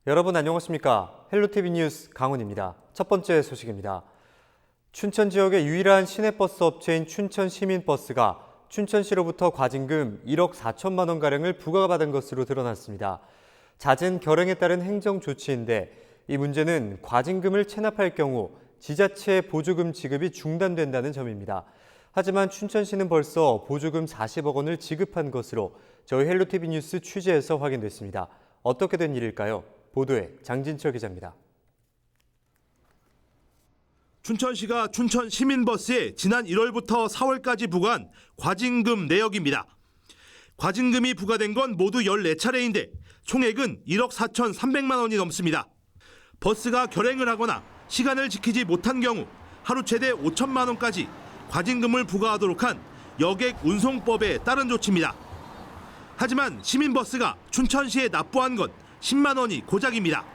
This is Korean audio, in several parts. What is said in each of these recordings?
여러분 안녕하십니까? 헬로티비 뉴스 강훈입니다. 첫 번째 소식입니다. 춘천 지역의 유일한 시내버스 업체인 춘천시민버스가 춘천시로부터 과징금 1억 4천만 원가량을 부과받은 것으로 드러났습니다. 잦은 결행에 따른 행정 조치인데 이 문제는 과징금을 체납할 경우 지자체 보조금 지급이 중단된다는 점입니다. 하지만 춘천시는 벌써 보조금 40억 원을 지급한 것으로 저희 헬로티비 뉴스 취재에서 확인됐습니다. 어떻게 된 일일까요? 보도에 장진철 기자입니다. 춘천시가 춘천시민버스에 지난 1월부터 4월까지 부과한 과징금 내역입니다. 과징금이 부과된 건 모두 14차례인데 총액은 1억 4,300만 원이 넘습니다. 버스가 결행을 하거나 시간을 지키지 못한 경우 하루 최대 5천만 원까지 과징금을 부과하도록 한 여객 운송법에 따른 조치입니다. 하지만 시민버스가 춘천시에 납부한 건 10만 원이 고작입니다.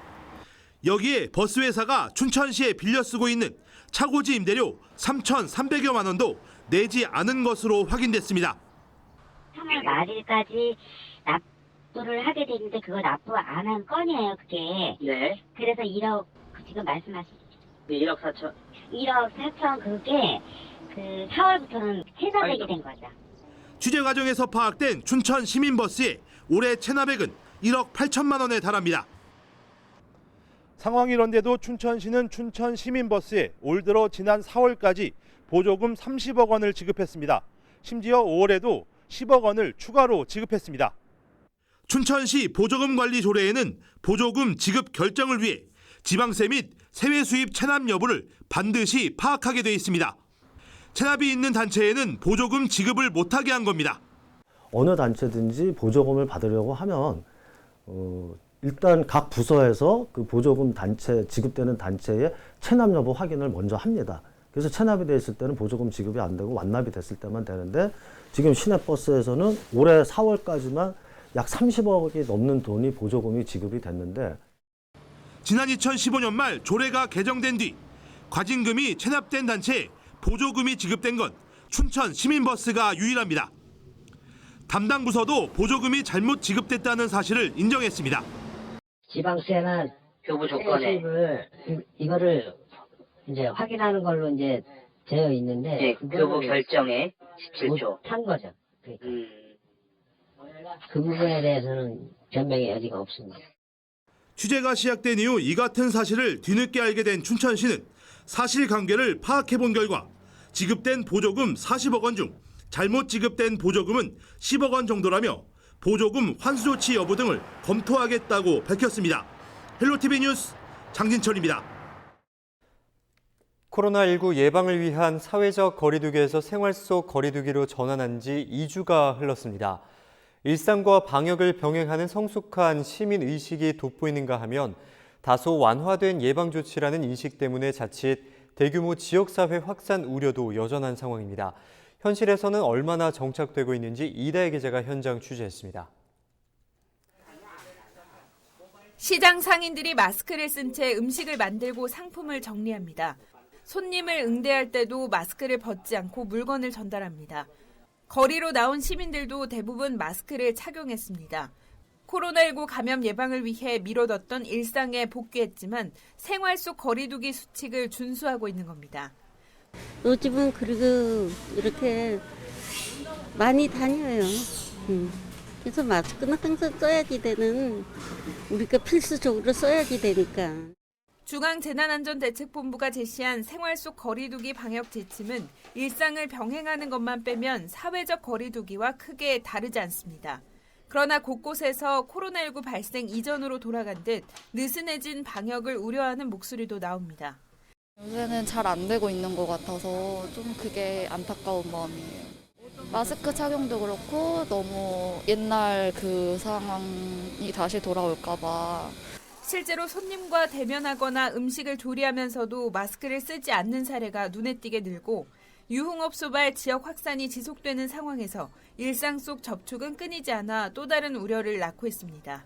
여기에 버스회사가 춘천시에 빌려 쓰고 있는 차고지 임대료 3,300여만 원도 내지 않은 것으로 확인됐습니다. 3월 말일까지 납부를 하게 되는데 그거 납부 안 한 건이에요, 그게. 네. 그래서 1억, 지금 말씀하신 네, 1억 4천. 1억 4천 그게 4월부터는 체납액이 된 거죠. 취재 과정에서 파악된 춘천 시민버스의 올해 체납액은 1억 8천만 원에 달합니다. 상황이 이런데도 춘천시는 춘천시민버스에 올 들어 지난 4월까지 보조금 30억 원을 지급했습니다. 심지어 5월에도 10억 원을 추가로 지급했습니다. 춘천시 보조금 관리 조례에는 보조금 지급 결정을 위해 지방세 및 세외 수입 체납 여부를 반드시 파악하게 돼 있습니다. 체납이 있는 단체에는 보조금 지급을 못하게 한 겁니다. 어느 단체든지 보조금을 받으려고 하면 일단 각 부서에서 그 보조금 단체 지급되는 단체의 체납 여부 확인을 먼저 합니다. 그래서 체납이 돼 있을 때는 보조금 지급이 안 되고 완납이 됐을 때만 되는데 지금 시내버스에서는 올해 4월까지만 약 30억이 넘는 돈이 보조금이 지급이 됐는데 지난 2015년 말 조례가 개정된 뒤 과징금이 체납된 단체에 보조금이 지급된 건 춘천 시민버스가 유일합니다. 담당 부서도 보조금이 잘못 지급됐다는 사실을 인정했습니다. 지방세나 교부 조건에. 세습을 이거를 이제 확인하는 걸로 이제 되어 있는데 네, 교부 결정에 17조. 못한 거죠. 그러니까 그 부분에 대해서는 변명의 여지가 없습니다. 취재가 시작된 이후 이 같은 사실을 뒤늦게 알게 된 춘천시는 사실관계를 파악해본 결과 지급된 보조금 40억 원 중 잘못 지급된 보조금은 10억 원 정도라며 보조금 환수 조치 여부 등을 검토하겠다고 밝혔습니다. 헬로티비 뉴스 장진철입니다. 코로나19 예방을 위한 사회적 거리두기에서 생활 속 거리두기로 전환한 지 2주가 흘렀습니다. 일상과 방역을 병행하는 성숙한 시민 의식이 돋보이는가 하면 다소 완화된 예방 조치라는 인식 때문에 자칫 대규모 지역사회 확산 우려도 여전한 상황입니다. 현실에서는 얼마나 정착되고 있는지 이다혜 기자가 현장 취재했습니다. 시장 상인들이 마스크를 쓴 채 음식을 만들고 상품을 정리합니다. 손님을 응대할 때도 마스크를 벗지 않고 물건을 전달합니다. 거리로 나온 시민들도 대부분 마스크를 착용했습니다. 코로나19 감염 예방을 위해 미뤄뒀던 일상에 복귀했지만 생활 속 거리두기 수칙을 준수하고 있는 겁니다. 요즘은 그리고 이렇게 많이 다녀요. 그래서 마스크는 항상 써야지 되는, 우리가 필수적으로 써야지 되니까. 중앙재난안전대책본부가 제시한 생활 속 거리두기 방역 지침은 일상을 병행하는 것만 빼면 사회적 거리두기와 크게 다르지 않습니다. 그러나 곳곳에서 코로나19 발생 이전으로 돌아간 듯 느슨해진 방역을 우려하는 목소리도 나옵니다. 요새는 잘 안 되고 있는 것 같아서 좀 그게 안타까운 마음이에요. 마스크 착용도 그렇고 너무 옛날 그 상황이 다시 돌아올까 봐. 실제로 손님과 대면하거나 음식을 조리하면서도 마스크를 쓰지 않는 사례가 눈에 띄게 늘고 유흥업소발 지역 확산이 지속되는 상황에서 일상 속 접촉은 끊이지 않아 또 다른 우려를 낳고 있습니다.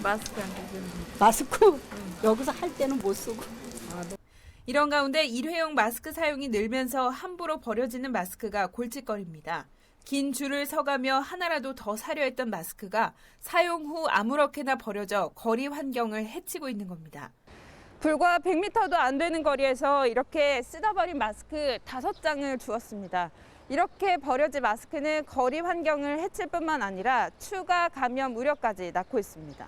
마스크한테 마스크 여기서 할 때는 못 쓰고. 이런 가운데 일회용 마스크 사용이 늘면서 함부로 버려지는 마스크가 골칫거리입니다. 긴 줄을 서가며 하나라도 더 사려 했던 마스크가 사용 후 아무렇게나 버려져 거리 환경을 해치고 있는 겁니다. 불과 100m도 안 되는 거리에서 이렇게 쓰다버린 마스크 5장을 주었습니다. 이렇게 버려진 마스크는 거리 환경을 해칠 뿐만 아니라 추가 감염 우려까지 낳고 있습니다.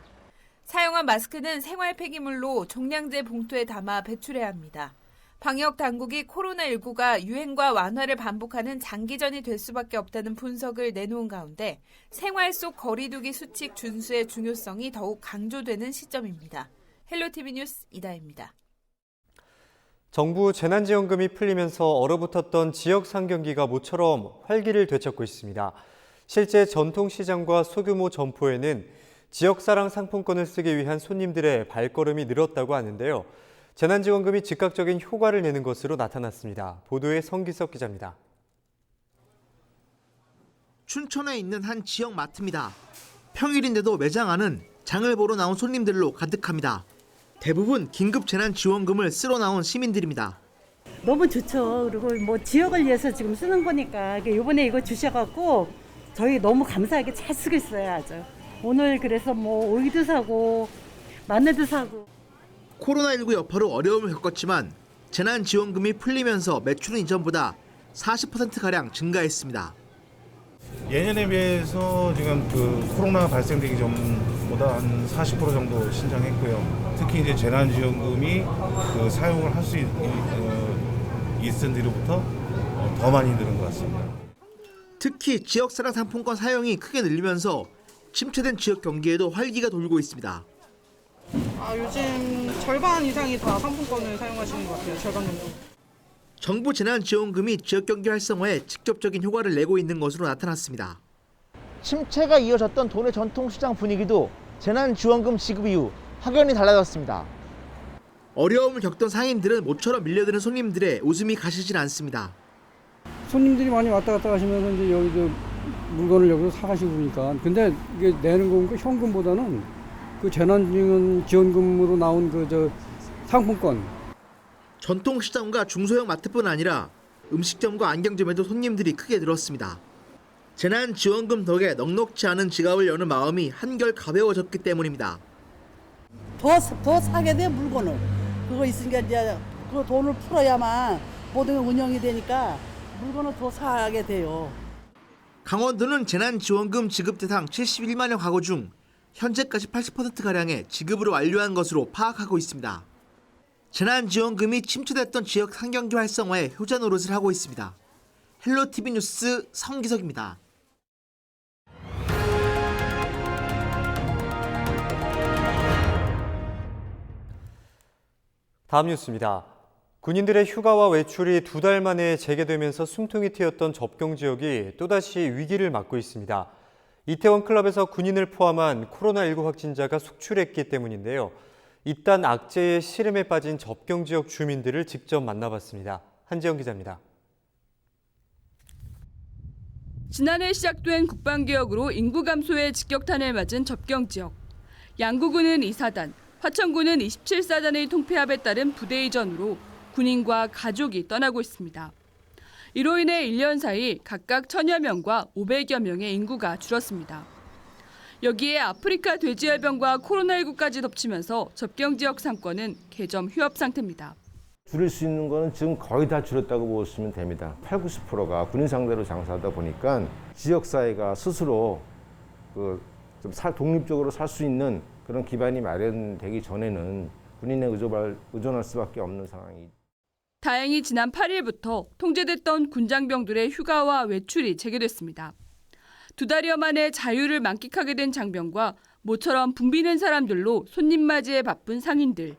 사용한 마스크는 생활 폐기물로 종량제 봉투에 담아 배출해야 합니다. 방역 당국이 코로나19가 유행과 완화를 반복하는 장기전이 될 수밖에 없다는 분석을 내놓은 가운데 생활 속 거리두기 수칙 준수의 중요성이 더욱 강조되는 시점입니다. 헬로티비 뉴스 이다혜입니다. 정부 재난지원금이 풀리면서 얼어붙었던 지역 상경기가 모처럼 활기를 되찾고 있습니다. 실제 전통시장과 소규모 점포에는 지역사랑 상품권을 쓰기 위한 손님들의 발걸음이 늘었다고 하는데요. 재난지원금이 즉각적인 효과를 내는 것으로 나타났습니다. 보도에 성기석 기자입니다. 춘천에 있는 한 지역 마트입니다. 평일인데도 매장 안은 장을 보러 나온 손님들로 가득합니다. 대부분 긴급 재난지원금을 쓰러 나온 시민들입니다. 너무 좋죠. 그리고 뭐 지역을 위해서 지금 쓰는 거니까 이번에 이거 주셔갖고 저희 너무 감사하게 잘 쓰고 있어요. 아주. 오늘 그래서 뭐 오이도 사고 마늘도 사고. 코로나19 여파로 어려움을 겪었지만 재난지원금이 풀리면서 매출은 이전보다 40%가량 증가했습니다. 예년에 비해서 지금 코로나 발생되기 전보다 한 40% 정도 신장했고요. 특히 이제 재난지원금이 사용을 할 수 있은 뒤로부터 더 많이 늘은 것 같습니다. 특히 지역사랑 상품권 사용이 크게 늘리면서 침체된 지역 경기에도 활기가 돌고 있습니다. 요즘 절반 이상이 다 상품권을 사용하시는 것 같아요. 절반 정도. 정부 재난지원금이 지역 경기 활성화에 직접적인 효과를 내고 있는 것으로 나타났습니다. 침체가 이어졌던 도내 전통시장 분위기도 재난지원금 지급 이후 확연히 달라졌습니다. 어려움을 겪던 상인들은 모처럼 밀려드는 손님들의 웃음이 가시질 않습니다. 손님들이 많이 왔다 갔다 하시면서 이제 여기 물건을 여기서 사가시고 그러니까. 근데 이게 내는 거니까 현금보다는 그 재난지원금으로 나온 상품권. 전통시장과 중소형 마트뿐 아니라 음식점과 안경점에도 손님들이 크게 늘었습니다. 재난지원금 덕에 넉넉지 않은 지갑을 여는 마음이 한결 가벼워졌기 때문입니다. 더 사게 돼 물건을. 그거 있으니까 이제 그 돈을 풀어야만 모든 게 운영이 되니까 물건을 더 사게 돼요. 강원도는 재난지원금 지급 대상 71만여 가구 중 현재까지 80%가량의 지급을 완료한 것으로 파악하고 있습니다. 재난지원금이 침체됐던 지역 상경기 활성화에 효자 노릇을 하고 있습니다. 헬로티비 뉴스 성기석입니다. 다음 뉴스입니다. 군인들의 휴가와 외출이 2달 만에 재개되면서 숨통이 트였던 접경 지역이 또다시 위기를 맞고 있습니다. 이태원 클럽에서 군인을 포함한 코로나19 확진자가 속출했기 때문인데요. 이딴 악재의 시름에 빠진 접경 지역 주민들을 직접 만나봤습니다. 한지영 기자입니다. 지난해 시작된 국방개혁으로 인구 감소에 직격탄을 맞은 접경 지역. 양구군은 2사단, 화천군은 27사단의 통폐합에 따른 부대 이전으로 군인과 가족이 떠나고 있습니다. 이로 인해 1년 사이 각각 1000여 명과 500여 명의 인구가 줄었습니다. 여기에 아프리카 돼지열병과 코로나19까지 덮치면서 접경 지역 상권은 개점 휴업 상태입니다. 줄일 수 있는 거는 지금 거의 다 줄였다고 보시면 됩니다. 80~90%가 군인 상대로 장사하다 보니까 지역사회가 스스로 좀 독립적으로 살 수 있는 그런 기반이 마련되기 전에는 군인에 의존할 수밖에 없는 상황이. 다행히 지난 8일부터 통제됐던 군장병들의 휴가와 외출이 재개됐습니다. 2달여 만에 자유를 만끽하게 된 장병과 모처럼 붐비는 사람들로 손님 맞이에 바쁜 상인들.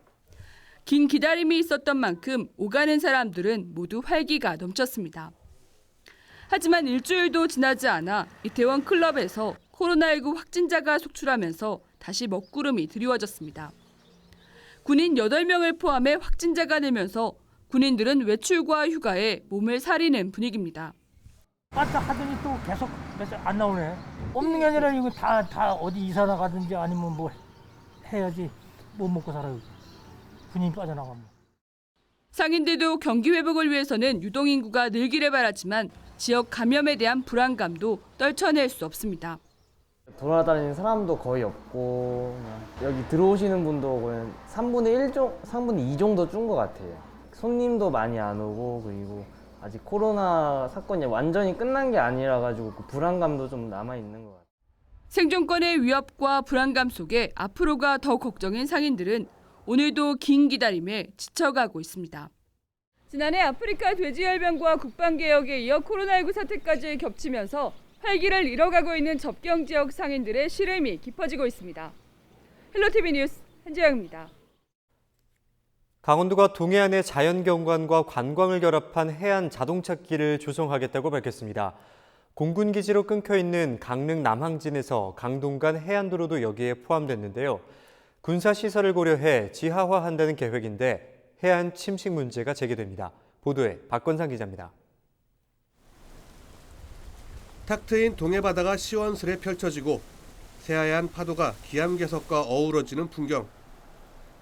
긴 기다림이 있었던 만큼 오가는 사람들은 모두 활기가 넘쳤습니다. 하지만 일주일도 지나지 않아 이태원 클럽에서 코로나19 확진자가 속출하면서 다시 먹구름이 드리워졌습니다. 군인 8명을 포함해 확진자가 늘면서 군인들은 외출과 휴가에 몸을 사리는 분위기입니다. 왔다 하더니 또 계속 안 나오네. 없는 게 아니라 이거 다 어디 이사 나가든지 아니면 뭐 해야지 못 먹고 살아요. 군인 빠져나가면. 상인들도 경기 회복을 위해서는 유동인구가 늘기를 바랐지만 지역 감염에 대한 불안감도 떨쳐낼 수 없습니다. 돌아다니는 사람도 거의 없고 여기 들어오시는 분도 거의 3분의 2 정도 준 것 같아요. 손님도 많이 안 오고 그리고 아직 코로나 사건이 완전히 끝난 게 아니라 가지고 그 불안감도 좀 남아 있는 것 같아요. 생존권의 위협과 불안감 속에 앞으로가 더 걱정인 상인들은 오늘도 긴 기다림에 지쳐가고 있습니다. 지난해 아프리카 돼지열병과 국방개혁에 이어 코로나19 사태까지 겹치면서 활기를 잃어가고 있는 접경 지역 상인들의 시름이 깊어지고 있습니다. 헬로티비 뉴스 한지영입니다. 강원도가 동해안의 자연경관과 관광을 결합한 해안 자동차길을 조성하겠다고 밝혔습니다. 공군기지로 끊겨있는 강릉 남항진에서 강동 간 해안도로도 여기에 포함됐는데요. 군사시설을 고려해 지하화한다는 계획인데 해안 침식 문제가 제기됩니다. 보도에 박건상 기자입니다. 탁 트인 동해바다가 시원스레 펼쳐지고 새하얀 파도가 기암괴석과 어우러지는 풍경.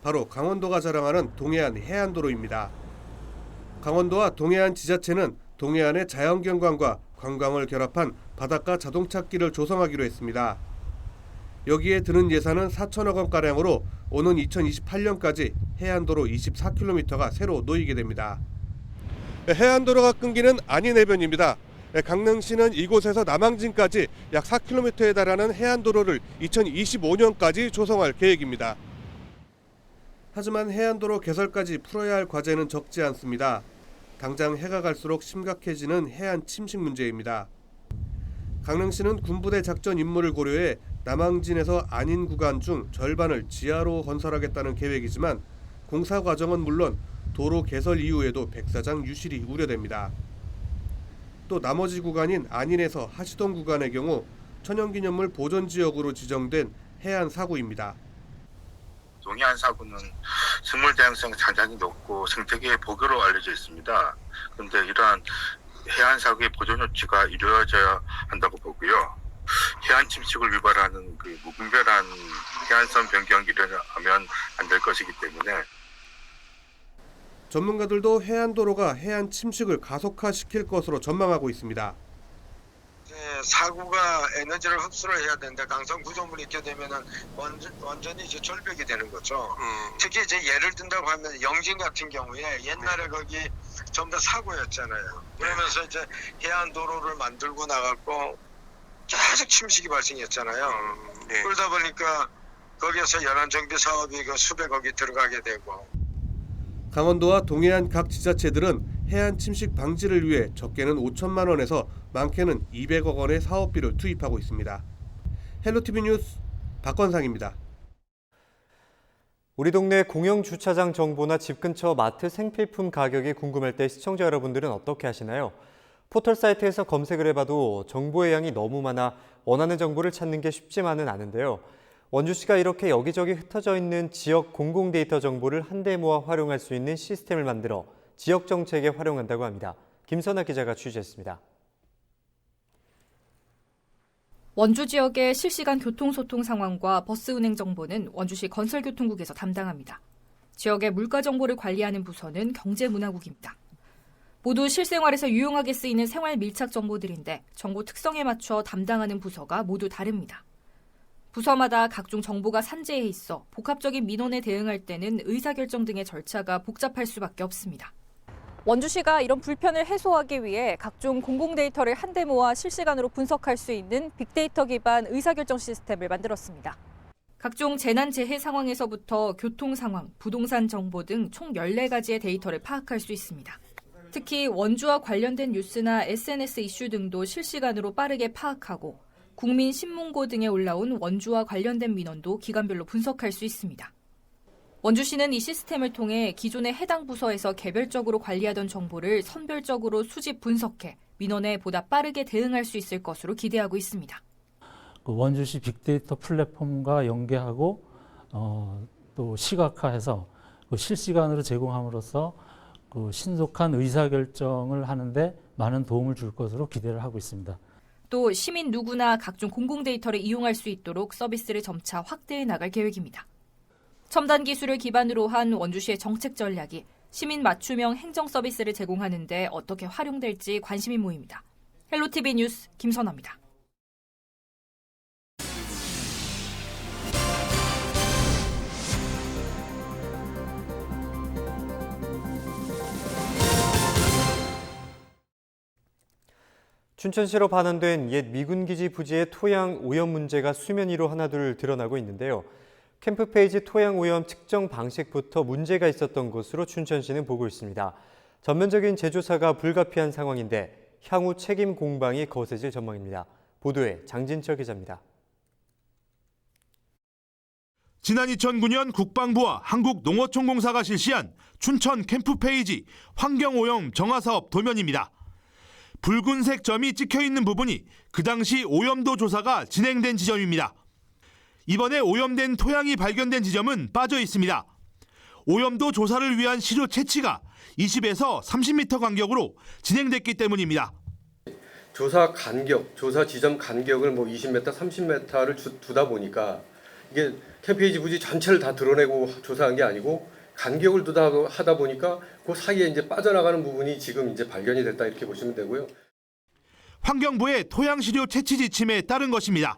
바로 강원도가 자랑하는 동해안 해안도로입니다. 강원도와 동해안 지자체는 동해안의 자연경관과 관광을 결합한 바닷가 자동차길을 조성하기로 했습니다. 여기에 드는 예산은 4천억 원가량으로 오는 2028년까지 해안도로 24km가 새로 놓이게 됩니다. 해안도로가 끊기는 안인해변입니다. 강릉시는 이곳에서 남항진까지 약 4km에 달하는 해안도로를 2025년까지 조성할 계획입니다. 하지만 해안도로 개설까지 풀어야 할 과제는 적지 않습니다. 당장 해가 갈수록 심각해지는 해안 침식 문제입니다. 강릉시는 군부대 작전 임무를 고려해 남항진에서 안인 구간 중 절반을 지하로 건설하겠다는 계획이지만 공사 과정은 물론 도로 개설 이후에도 백사장 유실이 우려됩니다. 또 나머지 구간인 안인에서 하시동 구간의 경우 천연기념물 보존지역으로 지정된 해안 사구입니다. 동해안 사구는 생물 다양성이 상당히 높고 생태계의 복으로 알려져 있습니다. 그런데 이러한 해안 사구의 보존 조치가 이루어져야 한다고 보고요. 해안 침식을 유발하는 그 무분별한 해안선 변경이 일어나면 안 될 것이기 때문에 전문가들도 해안도로가 해안 침식을 가속화시킬 것으로 전망하고 있습니다. 사구가 에너지를 흡수를 해야 되는데 강성 구조물이 있게 되면은 완전히 이제 절벽이 되는 거죠. 특히 이제 예를 든다고 하면 영진 같은 경우에 옛날에 거기 전부 다 사구였잖아요. 그러면서 이제 해안 도로를 만들고 나갔고 계속 침식이 발생했잖아요. 그러다 보니까 거기에서 연안 정비 사업이 그 수백억이 들어가게 되고. 강원도와 동해안 각 지자체들은 해안 침식 방지를 위해 적게는 5천만 원에서 많게는 200억 원의 사업비를 투입하고 있습니다. 헬로티비 뉴스 박건상입니다. 우리 동네 공영 주차장 정보나 집 근처 마트 생필품 가격이 궁금할 때 시청자 여러분들은 어떻게 하시나요? 포털 사이트에서 검색을 해봐도 정보의 양이 너무 많아 원하는 정보를 찾는 게 쉽지만은 않은데요. 원주시가 이렇게 여기저기 흩어져 있는 지역 공공 데이터 정보를 한데 모아 활용할 수 있는 시스템을 만들어 지역 정책에 활용한다고 합니다. 김선아 기자가 취재했습니다. 원주 지역의 실시간 교통소통 상황과 버스 운행 정보는 원주시 건설교통국에서 담당합니다. 지역의 물가 정보를 관리하는 부서는 경제문화국입니다. 모두 실생활에서 유용하게 쓰이는 생활 밀착 정보들인데 정보 특성에 맞춰 담당하는 부서가 모두 다릅니다. 부서마다 각종 정보가 산재해 있어 복합적인 민원에 대응할 때는 의사결정 등의 절차가 복잡할 수밖에 없습니다. 원주시가 이런 불편을 해소하기 위해 각종 공공 데이터를 한데 모아 실시간으로 분석할 수 있는 빅데이터 기반 의사결정 시스템을 만들었습니다. 각종 재난재해 상황에서부터 교통 상황, 부동산 정보 등 총 14가지의 데이터를 파악할 수 있습니다. 특히 원주와 관련된 뉴스나 SNS 이슈 등도 실시간으로 빠르게 파악하고 국민신문고 등에 올라온 원주와 관련된 민원도 기간별로 분석할 수 있습니다. 원주시는 이 시스템을 통해 기존의 해당 부서에서 개별적으로 관리하던 정보를 선별적으로 수집 분석해 민원에 보다 빠르게 대응할 수 있을 것으로 기대하고 있습니다. 원주시 빅데이터 플랫폼과 연계하고 또 시각화해서 실시간으로 제공함으로써 신속한 의사결정을 하는데 많은 도움을 줄 것으로 기대를 하고 있습니다. 또 시민 누구나 각종 공공 데이터를 이용할 수 있도록 서비스를 점차 확대해 나갈 계획입니다. 첨단 기술을 기반으로 한 원주시의 정책 전략이 시민 맞춤형 행정 서비스를 제공하는 데 어떻게 활용될지 관심이 모입니다. 헬로티비 뉴스 김선아입니다. 춘천시로 반환된 옛 미군기지 부지의 토양 오염 문제가 수면 위로 하나둘 드러나고 있는데요. 캠프페이지 토양 오염 측정 방식부터 문제가 있었던 것으로 춘천시는 보고 있습니다. 전면적인 재조사가 불가피한 상황인데 향후 책임 공방이 거세질 전망입니다. 보도에 장진철 기자입니다. 지난 2009년 국방부와 한국농어촌공사가 실시한 춘천 캠프페이지 환경오염 정화사업 도면입니다. 붉은색 점이 찍혀있는 부분이 그 당시 오염도 조사가 진행된 지점입니다. 이번에 오염된 토양이 발견된 지점은 빠져 있습니다. 오염도 조사를 위한 시료 채취가 20에서 30m 간격으로 진행됐기 때문입니다. 조사 간격, 조사 지점 간격을 20m, 30m를 두다 보니까 이게 캠페이지 부지 전체를 다 드러내고 조사한 게 아니고 간격을 두다 하다 보니까 그 사이에 이제 빠져나가는 부분이 지금 이제 발견이 됐다 이렇게 보시면 되고요. 환경부의 토양 시료 채취 지침에 따른 것입니다.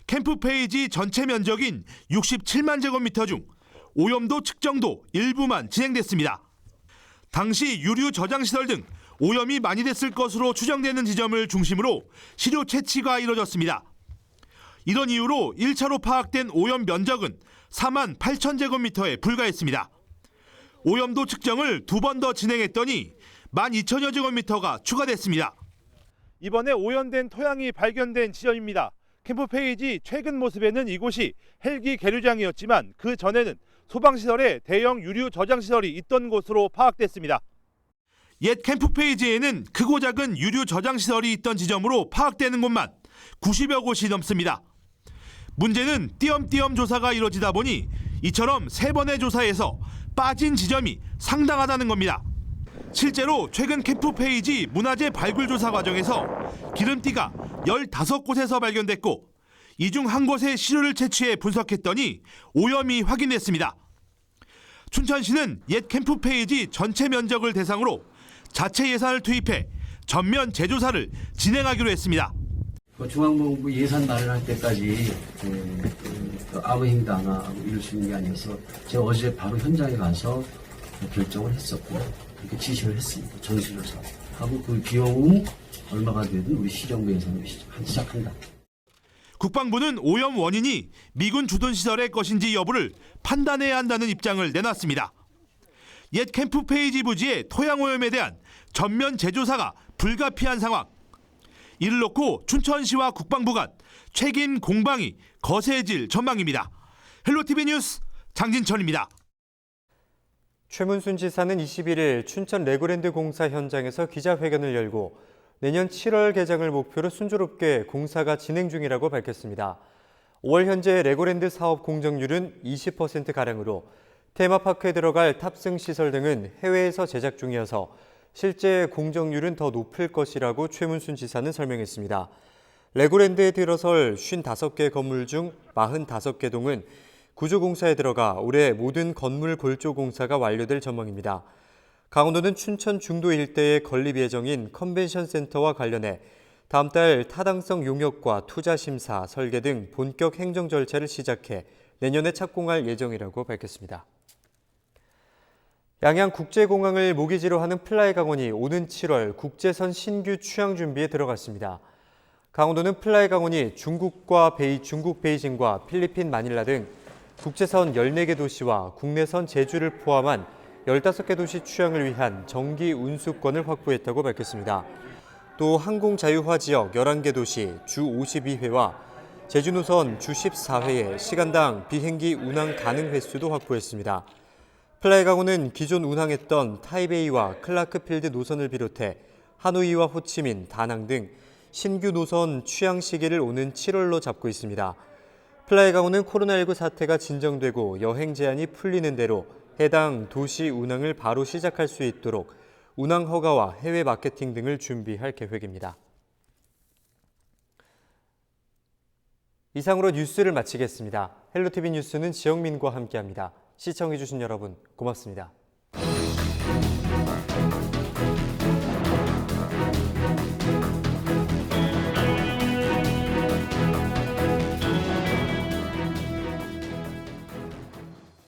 캠프페이지 전체 면적인 67만 제곱미터 중 오염도 측정도 일부만 진행됐습니다. 당시 유류 저장 시설 등 오염이 많이 됐을 것으로 추정되는 지점을 중심으로 시료 채취가 이뤄졌습니다. 이런 이유로 1차로 파악된 오염 면적은 4만 8천 제곱미터에 불과했습니다. 오염도 측정을 2번 더 진행했더니 12,000여 제곱미터가 추가됐습니다. 이번에 오염된 토양이 발견된 지점입니다. 캠프페이지 최근 모습에는 이곳이 헬기 계류장이었지만 그 전에는 소방시설에 대형 유류 저장시설이 있던 곳으로 파악됐습니다. 옛 캠프페이지에는 크고 작은 유류 저장시설이 있던 지점으로 파악되는 곳만 90여 곳이 넘습니다. 문제는 띄엄띄엄 조사가 이뤄지다 보니 이처럼 3번의 조사에서 빠진 지점이 상당하다는 겁니다. 실제로 최근 캠프페이지 문화재 발굴 조사 과정에서 기름띠가 15곳에서 발견됐고 이 중 한 곳의 시료를 채취해 분석했더니 오염이 확인됐습니다. 춘천시는 옛 캠프페이지 전체 면적을 대상으로 자체 예산을 투입해 전면 재조사를 진행하기로 했습니다. 중앙본부 예산 마련할 때까지 아무 행도 안 하고 이럴 수 있는 게 아니어서 제가 어제 바로 현장에 가서 결정을 했었고 그렇게 지시를 했습니다. 전수조사 하고 그 비용은 얼마가 되든 우리 시정부 예산으로 시작한다. 국방부는 오염 원인이 미군 주둔 시설의 것인지 여부를 판단해야 한다는 입장을 내놨습니다. 옛 캠프페이지 부지의 토양 오염에 대한 전면 재조사가 불가피한 상황. 이를 놓고 춘천시와 국방부 간 책임 공방이 거세질 전망입니다. 헬로티비 뉴스 장진철입니다. 최문순 지사는 21일 춘천 레고랜드 공사 현장에서 기자회견을 열고 내년 7월 개장을 목표로 순조롭게 공사가 진행 중이라고 밝혔습니다. 5월 현재 레고랜드 사업 공정률은 20%가량으로 테마파크에 들어갈 탑승 시설 등은 해외에서 제작 중이어서 실제 공정률은 더 높을 것이라고 최문순 지사는 설명했습니다. 레고랜드에 들어설 55개 건물 중 45개 동은 구조공사에 들어가 올해 모든 건물 골조 공사가 완료될 전망입니다. 강원도는 춘천 중도 일대에 건립 예정인 컨벤션 센터와 관련해 다음 달 타당성 용역과 투자 심사, 설계 등 본격 행정 절차를 시작해 내년에 착공할 예정이라고 밝혔습니다. 양양 국제공항을 모기지로 하는 플라이강원이 오는 7월 국제선 신규 취항 준비에 들어갔습니다. 강원도는 플라이강원이 중국 베이징과 필리핀 마닐라 등 국제선 14개 도시와 국내선 제주를 포함한 15개 도시 취항을 위한 정기 운수권을 확보했다고 밝혔습니다. 또 항공자유화 지역 11개 도시 주 52회와 제주 노선 주 14회에 시간당 비행기 운항 가능 횟수도 확보했습니다. 플라이강원은 기존 운항했던 타이베이와 클라크필드 노선을 비롯해 하노이와 호치민, 다낭 등 신규 노선 취항 시기를 오는 7월로 잡고 있습니다. 플라이강원은 코로나19 사태가 진정되고 여행 제한이 풀리는 대로 해당 도시 운항을 바로 시작할 수 있도록 운항 허가와 해외 마케팅 등을 준비할 계획입니다. 이상으로 뉴스를 마치겠습니다. 헬로티비 뉴스는 지영민과 함께합니다. 시청해주신 여러분 고맙습니다.